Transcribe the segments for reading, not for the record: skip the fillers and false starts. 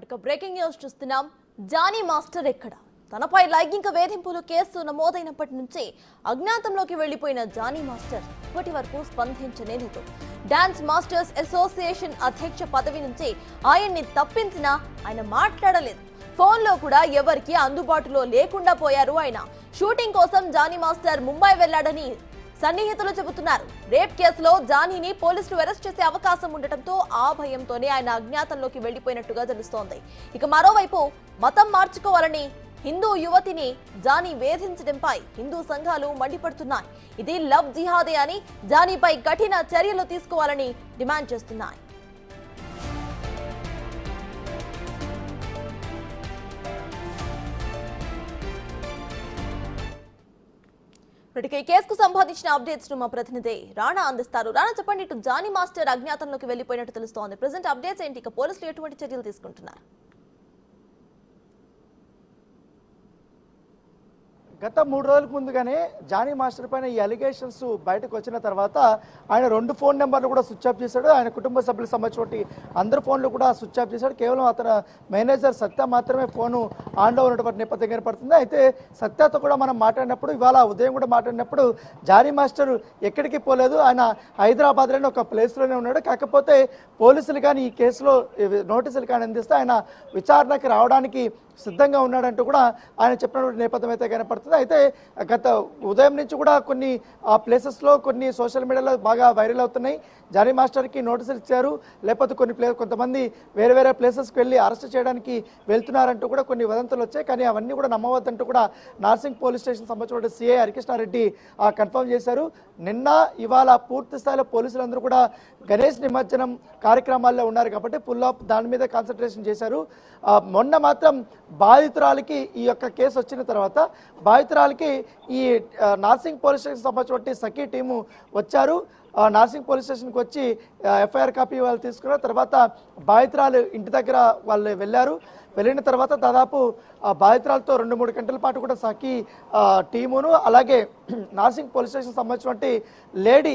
ఇక breaking news చూస్తున్నాం. Johnny master ఎక్కడ? తనపై లైంగిక వేధింపులు కేసు నమోదైనప్పటి నుంచి అజ్ఞాతంలోకి వెళ్లిపోయిన జానీ మాస్టర్ ఇప్పటి వరకు స్పందించలేదు. డాన్స్ మాస్టర్స్ అసోసియేషన్ అధ్యక్ష పదవి నుంచి ఆయన్ని తప్పించినా ఆయన మాట్లాడలేదు. ఫోన్లో కూడా ఎవరికి అందుబాటులో లేకుండా పోయారు ఆయన. షూటింగ్ కోసం జానీ మాస్టర్ ముంబై వెళ్లాడని సన్నిహితులు చెబుతున్నారు. రేప్ కేసులో జానీని పోలీసులు అరెస్ట్ చేసే అవకాశం ఉండటంతో ఆ భయంతోనే ఆయన అజ్ఞాతంలోకి వెళ్లిపోయినట్టుగా తెలుస్తోంది. ఇక మరోవైపు మతం మార్చుకోవాలని హిందూ యువతిని జానీ వేధించడంపై హిందూ సంఘాలు మండిపడుతున్నాయి. ఇది లవ్ జిహాదే అని జానీపై కఠిన చర్యలు తీసుకోవాలని డిమాండ్ చేస్తున్నాయి. ఇక ఈ కేసుకు సంబంధించిన అప్డేట్స్ ను మా ప్రతినిధి రాణా అందిస్తారు. రాణా, చెప్పండి, ఇటు జానీ మాస్టర్ అజ్ఞాతంలోకి వెళ్లిపోయినట్టు తెలుస్తోంది. ప్రెజెంట్ అప్డేట్స్ ఏంటి? ఇక పోలీసులు ఎటువంటి చర్యలు తీసుకుంటున్నారు? గత 3 రోజుల ముందుగానే జానీ మాస్టర్ పైన ఈ అలిగేషన్స్ బయటకు వచ్చిన తర్వాత ఆయన 2 ఫోన్ నెంబర్లు కూడా స్విచ్ ఆఫ్ చేశాడు. ఆయన కుటుంబ సభ్యులకు సంబంధించి అందరు ఫోన్లు కూడా స్విచ్ ఆఫ్ చేశాడు. కేవలం అతను మేనేజర్ సత్య మాత్రమే ఫోను ఆన్లో ఉన్నటువంటి నేపథ్యం కనపడుతుంది. అయితే సత్యతో కూడా మనం మాట్లాడినప్పుడు, ఇవాళ ఉదయం కూడా మాట్లాడినప్పుడు, జానీ మాస్టర్ ఎక్కడికి పోలేదు, ఆయన హైదరాబాద్లోనే ఒక ప్లేస్లోనే ఉన్నాడు. కాకపోతే పోలీసులు కానీ ఈ కేసులో నోటీసులు కానీ అందిస్తే ఆయన విచారణకి రావడానికి సిద్ధంగా ఉన్నాడంటూ కూడా ఆయన చెప్పినటువంటి నేపథ్యం అయితే కనపడుతుంది. అయితే గత ఉదయం నుంచి కూడా కొన్ని ప్లేసెస్లో కొన్ని సోషల్ మీడియాలో బాగా వైరల్ అవుతున్నాయి. జానీ మాస్టర్కి నోటీసులు ఇచ్చారు, లేకపోతే కొంతమంది వేరే వేరే ప్లేసెస్కి వెళ్ళి అరెస్ట్ చేయడానికి వెళ్తున్నారంటూ కూడా కొన్ని వదంతులు వచ్చాయి. కానీ అవన్నీ కూడా నమ్మవద్దంటూ కూడా నార్సింగ్ పోలీస్ స్టేషన్ సంబంధించిన సిఐ హరికృష్ణారెడ్డి కన్ఫర్మ్ చేశారు. నిన్న ఇవాళ పూర్తి స్థాయిలో పోలీసులందరూ కూడా గణేష్ నిమజ్జనం కార్యక్రమాల్లో ఉన్నారు కాబట్టి పుల్ అప్ దాని మీద కాన్సన్ట్రేషన్ చేశారు. మొన్న మాత్రం బాధితురాలికి ఈ యొక్క కేసు వచ్చిన తర్వాత బాధితురాలికి ఈ నార్సింగ్ పోలీస్ స్టేషన్ సంబంధించిన సఖీ టీము వచ్చారు. నార్సింగ్ పోలీస్ స్టేషన్కి వచ్చి ఎఫ్ఐఆర్ కాపీ వాళ్ళు తీసుకున్న తర్వాత బాధితురాలు ఇంటి దగ్గర వాళ్ళు వెళ్ళిన తర్వాత దాదాపు బాధితురాలతో 2-3 గంటల పాటు కూడా సఖీ టీమును అలాగే నార్సింగ్ పోలీస్ స్టేషన్ సంబంధించినటువంటి లేడీ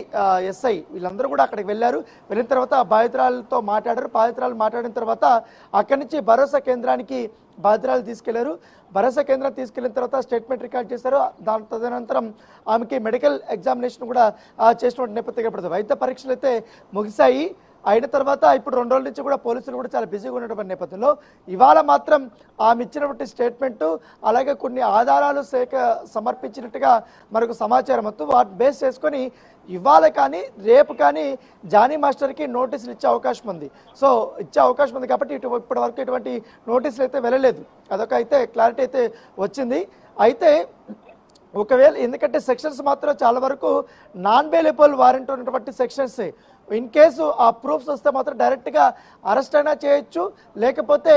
ఎస్ఐ వీళ్ళందరూ కూడా అక్కడికి వెళ్ళిన తర్వాత బాధితురాలతో మాట్లాడారు. బాధితురాలు మాట్లాడిన తర్వాత అక్కడి నుంచి భరోసా కేంద్రానికి బాధితురాలు తీసుకెళ్లారు. భరోసా కేంద్రం తీసుకెళ్లిన తర్వాత స్టేట్మెంట్ రికార్డ్ చేశారు. తదనంతరం ఆమెకి మెడికల్ ఎగ్జామినేషన్ కూడా చేసినటువంటి నేపథ్యం కనపడుతుంది. వైద్య పరీక్షలు అయితే ముగిశాయి. అయిన తర్వాత ఇప్పుడు 2 రోజుల నుంచి కూడా పోలీసులు కూడా చాలా బిజీగా ఉన్నటువంటి నేపథ్యంలో ఇవాళ మాత్రం ఆమె ఇచ్చినటువంటి స్టేట్మెంటు అలాగే కొన్ని ఆధారాలు సమర్పించినట్టుగా మనకు సమాచారం వస్తూ వాటిని బేస్ చేసుకొని ఇవాళ కానీ రేపు కానీ జానీ మాస్టర్కి నోటీసులు ఇచ్చే అవకాశం ఉంది. ఇచ్చే అవకాశం ఉంది కాబట్టి ఇప్పటి వరకు ఇటువంటి నోటీసులు అయితే వెళ్ళలేదు. అదొక అయితే క్లారిటీ అయితే వచ్చింది. అయితే ఒకవేళ ఎందుకంటే సెక్షన్స్ మాత్రం చాలా వరకు నాన్ బెయిలబుల్ వారెంట్ ఉన్నటువంటి సెక్షన్స్, ఇన్ కేసు ఆ ప్రూఫ్స్ వస్తే మాత్రం డైరెక్ట్గా అరెస్ట్ అయినా చేయొచ్చు, లేకపోతే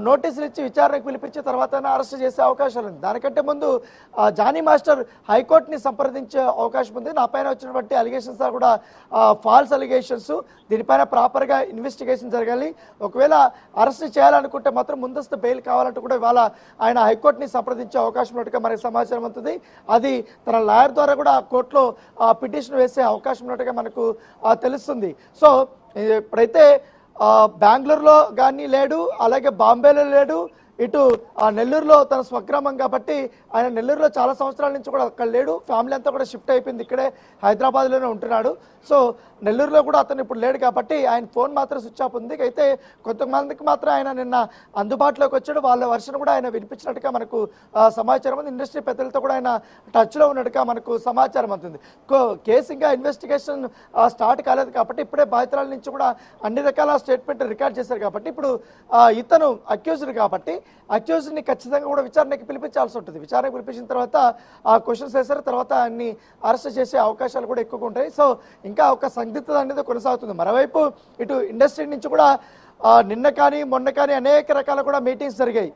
నోటీసులు ఇచ్చి విచారణకు పిలిపించి తర్వాత అరెస్ట్ చేసే అవకాశాలు ఉంది. దానికంటే ముందు జానీ మాస్టర్ హైకోర్టుని సంప్రదించే అవకాశం ఉంది. నా పైన వచ్చినటువంటి అలిగేషన్స్ కూడా ఫాల్స్ అలిగేషన్స్, దీనిపైన ప్రాపర్గా ఇన్వెస్టిగేషన్ జరగాలి. ఒకవేళ అరెస్ట్ చేయాలనుకుంటే మాత్రం ముందస్తు బెయిల్ కావాలంటూ కూడా ఇవాళ ఆయన హైకోర్టుని సంప్రదించే అవకాశం ఉన్నట్టుగా మనకి సమాచారం అవుతుంది. అది తన లాయర్ ద్వారా కూడా కోర్టులో పిటిషన్ వేసే అవకాశం ఉన్నట్టుగా మనకు తెలుస్తుంది. సో ఇప్పుడైతే బెంగళూరులో కానీ లేడు, అలాగే బాంబేలో లేడు, ఇటు నెల్లూరులో తన స్వగ్రామం కాబట్టి ఆయన నెల్లూరులో చాలా సంవత్సరాల నుంచి కూడా అక్కడ లేడు. ఫ్యామిలీ అంతా కూడా షిఫ్ట్ అయిపోయింది, ఇక్కడే హైదరాబాద్లోనే ఉంటున్నాడు. సో నెల్లూరులో కూడా అతను ఇప్పుడు లేడు కాబట్టి ఆయన ఫోన్ మాత్రం స్విచ్ ఆఫ్ ఉంది. అయితే కొంతమందికి మాత్రం ఆయన నిన్న అందుబాటులోకి వచ్చాడు. వాళ్ళ వర్షన్ కూడా ఆయన వినిపించినట్టుగా మనకు సమాచారం ఉంది. ఇండస్ట్రీ పెద్దలతో కూడా ఆయన టచ్లో ఉన్నట్టుగా మనకు సమాచారం అవుతుంది. కేసు ఇంకా ఇన్వెస్టిగేషన్ స్టార్ట్ కాలేదు కాబట్టి ఇప్పుడే బాధితురాల నుంచి కూడా అన్ని రకాల స్టేట్మెంట్ రికార్డ్ చేశారు కాబట్టి ఇప్పుడు ఇతను అక్యూజ్డ్ కాబట్టి అక్యూజ్డ్ని ఖచ్చితంగా కూడా విచారణకి పిలిపించాల్సి ఉంటుంది. విచారణకు పిలిపించిన తర్వాత ఆ క్వశ్చన్స్ వేసారు, తర్వాత ఆయన్ని అరెస్ట్ చేసే అవకాశాలు కూడా ఎక్కువగా ఉంటాయి. సో ఇంకా ఒక సందిగ్ధత అనేది కొనసాగుతుంది. మరోవైపు ఇటు ఇండస్ట్రీ నుంచి కూడా నిన్న కానీ మొన్న కానీ అనేక రకాల కూడా మీటింగ్స్ జరిగాయి.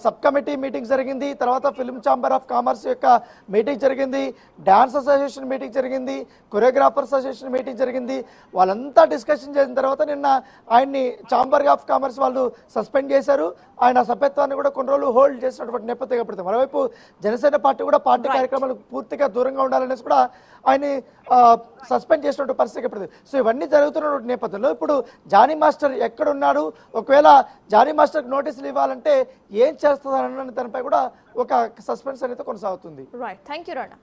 సబ్ కమిటీ మీటింగ్ జరిగింది, తర్వాత ఫిల్మ్ ఛాంబర్ ఆఫ్ కామర్స్ యొక్క మీటింగ్ జరిగింది, డాన్స్ అసోసియేషన్ మీటింగ్ జరిగింది, కొరియోగ్రాఫర్స్ అసోసియేషన్ మీటింగ్ జరిగింది. వాళ్ళంతా డిస్కషన్ చేసిన తర్వాత నిన్న ఆయన్ని ఛాంబర్ ఆఫ్ కామర్స్ వాళ్ళు సస్పెండ్ చేశారు. ఆయన సభ్యత్వాన్ని కూడా కొన్ని రోజులు హోల్డ్ చేసినటువంటి నేపథ్యం ఏర్పడుతుంది. మరోవైపు జనసేన పార్టీ కూడా పార్టీ కార్యక్రమాలకు పూర్తిగా దూరంగా ఉండాలనేసి కూడా ఆయన్ని సస్పెండ్ చేసినటువంటి పరిస్థితి ఏర్పడుతుంది. సో ఇవన్నీ జరుగుతున్నటువంటి నేపథ్యంలో ఇప్పుడు జానీ మాస్టర్ ఎక్కడున్నాడు, ఒకవేళ జానీ మాస్టర్కి నోటీసులు ఇవ్వాలంటే ఏం చేస్తుందన్న దానిపై కూడా ఒక సస్పెన్స్ అనేది కొనసాగుతుంది. Right, thank you Rana.